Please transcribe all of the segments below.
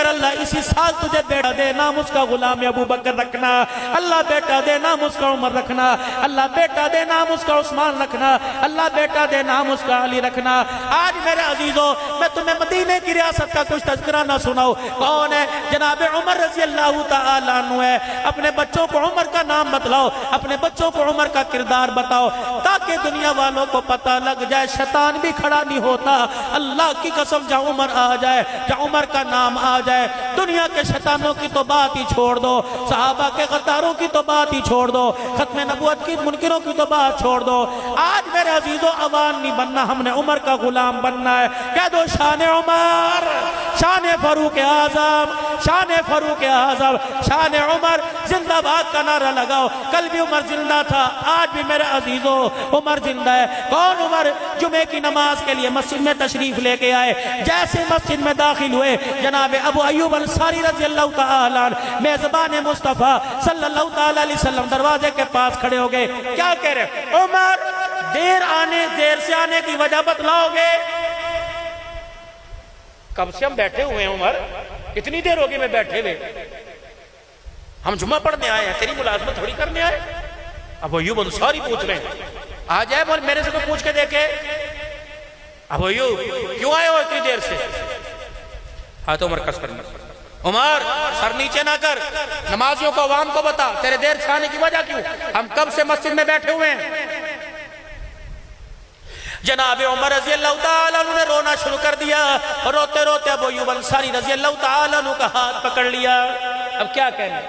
بکر اللہ اسی سال تجھے بیٹا دے نام اس کا غلام ابو بکر رکھنا، اللہ بیٹا دے نام اس کا عمر رکھنا، اللہ بیٹا دے نام اس کا عثمان رکھنا، اللہ بیٹا دے نام اس کا علی رکھنا۔ آج میرے عزیزوں میں تمہیں مدینے کی ریاست کا کچھ تذکرہ نہ سناؤ، کون ہے؟ جناب عمر رضی اللہ تعالیٰ عنہ ہے۔ اپنے بچوں کو عمر کا نام بتلاؤ، اپنے بچوں کو عمر کا کردار بتاؤ، تاکہ دنیا والوں کو پتہ لگ جائے شیطان بھی کھڑا نہیں ہوتا۔ اللہ کی قسم جہاں عمر آ جائے، جہاں عمر کا نام آ جائے، دنیا کے شیطانوں کی تو بات ہی چھوڑ دو، صحابہ کے غداروں کی تو بات ہی چھوڑ دو، ختم نبوت کی منکروں کی تو بات چھوڑ دو۔ آج میرے عزیزوں عوام نہیں بننا، ہم نے عمر کا غلام بننا ہے۔ کہہ دو شان عمر، شان فاروق اعظم، شان فاروق اعظم، شان عمر زندہ باد کا نعرہ لگاؤ۔ کل بھی عمر زندہ تھا، آج بھی میرے عزیزوں عمر زندہ ہے۔ کون عمر؟ جمعے کی نماز کے لیے مسجد میں تشریف لے کے آئے، جیسے مسجد میں داخل ہوئے جناب ابو ایوب انصاری رضی اللہ تعالیٰ عنہ میزبان مصطفیٰ صلی اللہ تعالیٰ علیہ وسلم دروازے کے پاس کھڑے ہو گئے۔ کیا کہہ رہے؟ عمر دیر سے آنے کی وجہ بتلاؤ گے؟ کب سے ہم بیٹھے ہوئے ہیں عمر، اتنی دیر ہوگی میں بیٹھے ہوئے، ہم جمعہ پڑھنے آئے ہیں، تیری ملازمت تھوڑی کرنے آئے۔ ابو ایوب انصاری پوچھ رہے ہیں، آ جائے بول میرے سے کوئی پوچھ کے دیکھے، ابو ایوب کیوں آئے ہو اتنی دیر سے؟ ہاتھ عمر کس کرنا، عمر سر نیچے نہ کر، نمازیوں کو عوام کو بتا تیرے دیر سے آنے کی وجہ کیوں، ہم کب سے مسجد میں بیٹھے ہوئے ہیں۔ جناب عمر رضی اللہ تعالیٰ عنہ نے رونا شروع کر دیا، روتے روتے ابو ایوب انصاری رضی اللہ تعالیٰ عنہ کا ہاتھ پکڑ لیا۔ اب کیا کہنا؟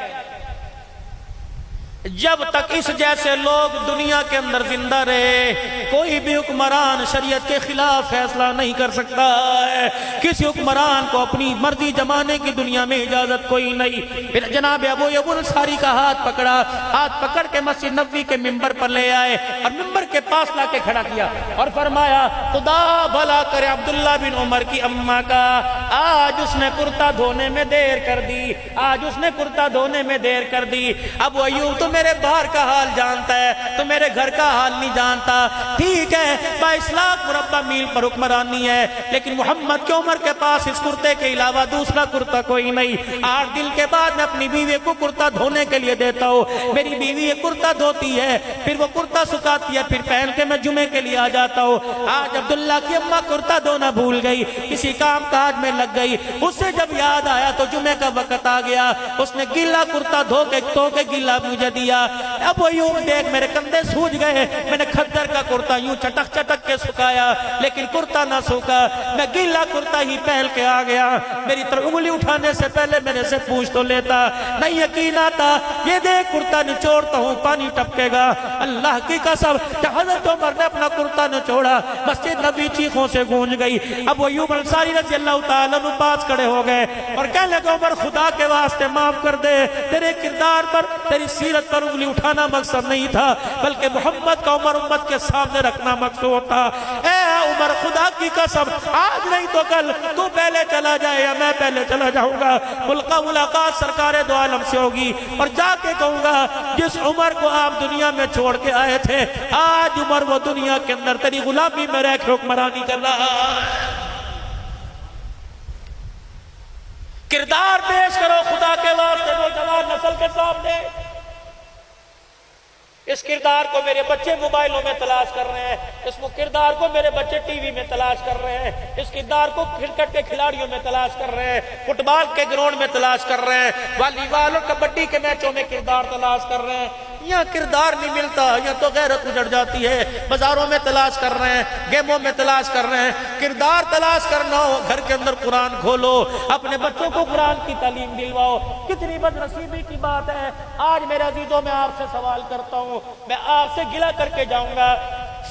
جب تک اس جیسے لوگ دنیا کے اندر زندہ رہے، کوئی بھی حکمران شریعت کے خلاف فیصلہ نہیں کر سکتا ہے، کسی حکمران کو اپنی مرضی جمانے کی دنیا میں اجازت کوئی نہیں۔ پھر جناب ابو ایوب انصاری کا ہاتھ پکڑا، ہاتھ پکڑ کے مسجد نبوی کے ممبر پر لے آئے اور ممبر کے پاس لا کے کھڑا کیا اور فرمایا خدا بھلا کرے عبداللہ بن عمر کی اماں کا، آج اس نے کرتا دھونے میں دیر کر دی، آج اس نے کرتا دھونے میں دیر کر دی۔ ابو ایوب تو میرے باہر کا حال جانتا ہے، تو میرے گھر کا حال نہیں جانتا۔ ٹھیک ہے 22 لاکھ مربع میل پر حکمرانی ہے، لیکن محمد کے عمر کے پاس اس کرتے کے علاوہ دوسرا کرتا کوئی نہیں۔ 8 دن کے بعد میں اپنی بیوی کو کرتا دھونے کے لیے دیتا ہوں، میری بیوی یہ کرتا دھوتی ہے، پھر وہ کرتا سکھاتی ہے، پھر پہن کے میں جمعے کے لیے آ جاتا ہوں۔ آج عبداللہ کی اماں کرتا دھونا بھول گئی، کسی کام کاج میں لگ گئی، اس سے جب یاد آیا تو جمعے کا وقت آ گیا، اس نے گیلا کرتا دھو کے گیلا مجھے دیا۔ ابو ایوب دیکھ میرے کندھے سوج گئے، میں نے کھدر کا کرتا یوں چٹک چٹک کے سکھایا، لیکن کرتا نہ سوکھا، میں گیلا کرتا ہی پہن کے آ گیا۔ میری طرف انگلی اٹھانے سے پہلے میرے سے پوچھ تو لیتا، نہیں یقین آتا، یہ دیکھ کرتا نچوڑتا ہوں پانی ٹپکے گا۔ اللہ کی قسم حضرت عمر نے اپنا کرتا نچوڑا، مسجد نبی چیخوں سے گونج گئی۔ ابو ایوب انصاری رضی اللہ تعالیٰ عنہ پاس کھڑے ہو گئے اور کہنے لگے عمر خدا کے واسطے معاف کر دے، تیرے کردار پر تیری سیرت پر انگلی اٹھانا مقصد نہیں تھا، بلکہ محمد کا عمر امت کے سامنے رکھنا مقصود تھا۔ اے عمر خدا کی قسم آج نہیں تو کل تو پہلے چلا جائے یا میں پہلے چلا جاؤں گا، ملاقات سرکار دو عالم سے ہوگی اور جا کے کہوں گا جس عمر کو آپ دنیا میں چھوڑ کے آئے تھے، آج عمر وہ دنیا کے اندر تیری غلامی میں رہ کے حکمرانی کر رہا ہے۔ کردار پیش کرو خدا کے واسطے نوجوان نسل کے سامنے۔ اس کردار کو میرے بچے موبائلوں میں تلاش کر رہے ہیں، اس کردار کو میرے بچے ٹی وی میں تلاش کر رہے ہیں، اس کردار کو کرکٹ کے کھلاڑیوں میں تلاش کر رہے ہیں، فٹ بال کے گراؤنڈ میں تلاش کر رہے ہیں، والی بال اور کبڈی کے میچوں میں کردار تلاش کر رہے ہیں۔ یہاں کردار نہیں ملتا، یہاں تو غیرت اجڑ جاتی ہے۔ بازاروں میں تلاش کر رہے ہیں، گیموں میں تلاش کر رہے ہیں۔ کردار تلاش کرنا ہو گھر کے اندر قرآن کھولو، اپنے بچوں کو قرآن کی تعلیم دلواؤ۔ کتنی بد نصیبی کی بات ہے۔ آج میرے عزیزوں میں آپ سے سوال کرتا ہوں، میں آپ سے گلہ کر کے جاؤں گا،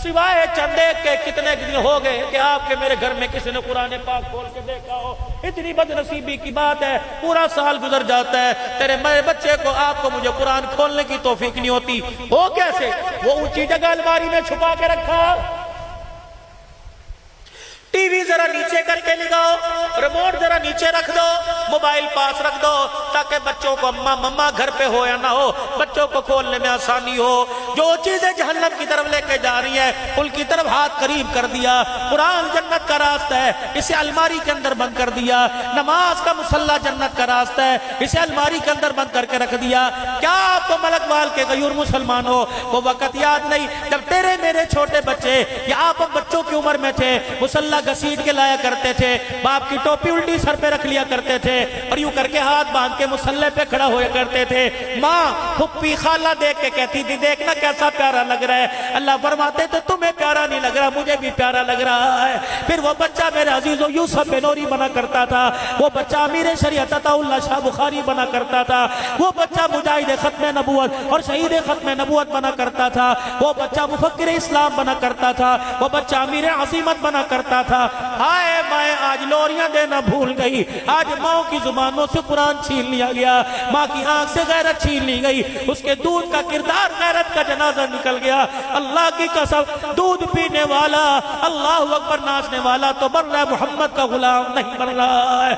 سوائے چند ایک کے کتنے دن ہو گئے کہ آپ کے میرے گھر میں کسی نے قرآن پاک کھول کے دیکھا ہو؟ اتنی بد نصیبی کی بات ہے، پورا سال گزر جاتا ہے، تیرے میرے بچے کو آپ کو مجھے قرآن کھولنے کی توفیق نہیں ہوتی۔ وہ کیسے؟ وہ اونچی جگہ الماری میں چھپا کے رکھا، ٹی وی ذرا نیچے کر کے لگاؤ، ریموٹ ذرا نیچے رکھ دو، موبائل پاس رکھ دو، تاکہ بچوں کو اماں مما گھر پہ ہو یا نہ ہو بچوں کو کھولنے میں آسانی ہو۔ جو چیزیں جہنم کی طرف لے کے جا رہی ہیں ان کی طرف ہاتھ قریب کر دیا. قرآن جنت کا راستہ ہے, اسے الماری کے اندر بند کر دیا. نماز کا مصلی جنت کا راستہ ہے, اسے الماری کے اندر بند کر کے رکھ دیا. کیا آپ کو ملک وال کے غیور مسلمان ہو وہ وقت یاد نہیں جب تیرے میرے چھوٹے بچے یا آپ بچوں کی عمر میں تھے, مصلی گھسیٹ کے لایا کرتے تھے, باپ کی ٹوپی الٹی سر پہ رکھ لیا کرتے تھے اور یوں کر کے ہاتھ باندھ کے مصلی پہ کھڑا ہویا کرتے تھے. ماں پھپھی خالہ دیکھ کے کہتی تھی دیکھنا کیسا پیارا لگ رہا ہے. اللہ فرماتے تھے تمہیں پیارا نہیں لگ رہا, مجھے بھی پیارا لگ رہا ہے. پھر وہ بچہ میرے عزیزو یوسف بنوری بنا کرتا تھا, وہ بچہ امیر شریعت عطا اللہ شاہ بخاری بنا کرتا تھا, وہ بچہ مجاہد ختم نبوت اور شہید ختم نبوت بنا کرتا تھا, وہ بچہ مفکر اسلام بنا کرتا تھا, وہ بچہ امیر عظیمت بنا کرتا تھا. ہائے مائیں آج لوریاں دینا بھول گئی, آج ماں کی زبانوں سے قرآن چھین لیا گیا, ماں کی آنکھ سے غیرت چھین لی گئی, اس کے دودھ کا کردار غیرت کا جنازہ نکل گیا. اللہ کی قسم دودھ پینے والا اللہ اکبر ناچنے والا تو بن رہا ہے, محمد کا غلام نہیں بن رہا ہے.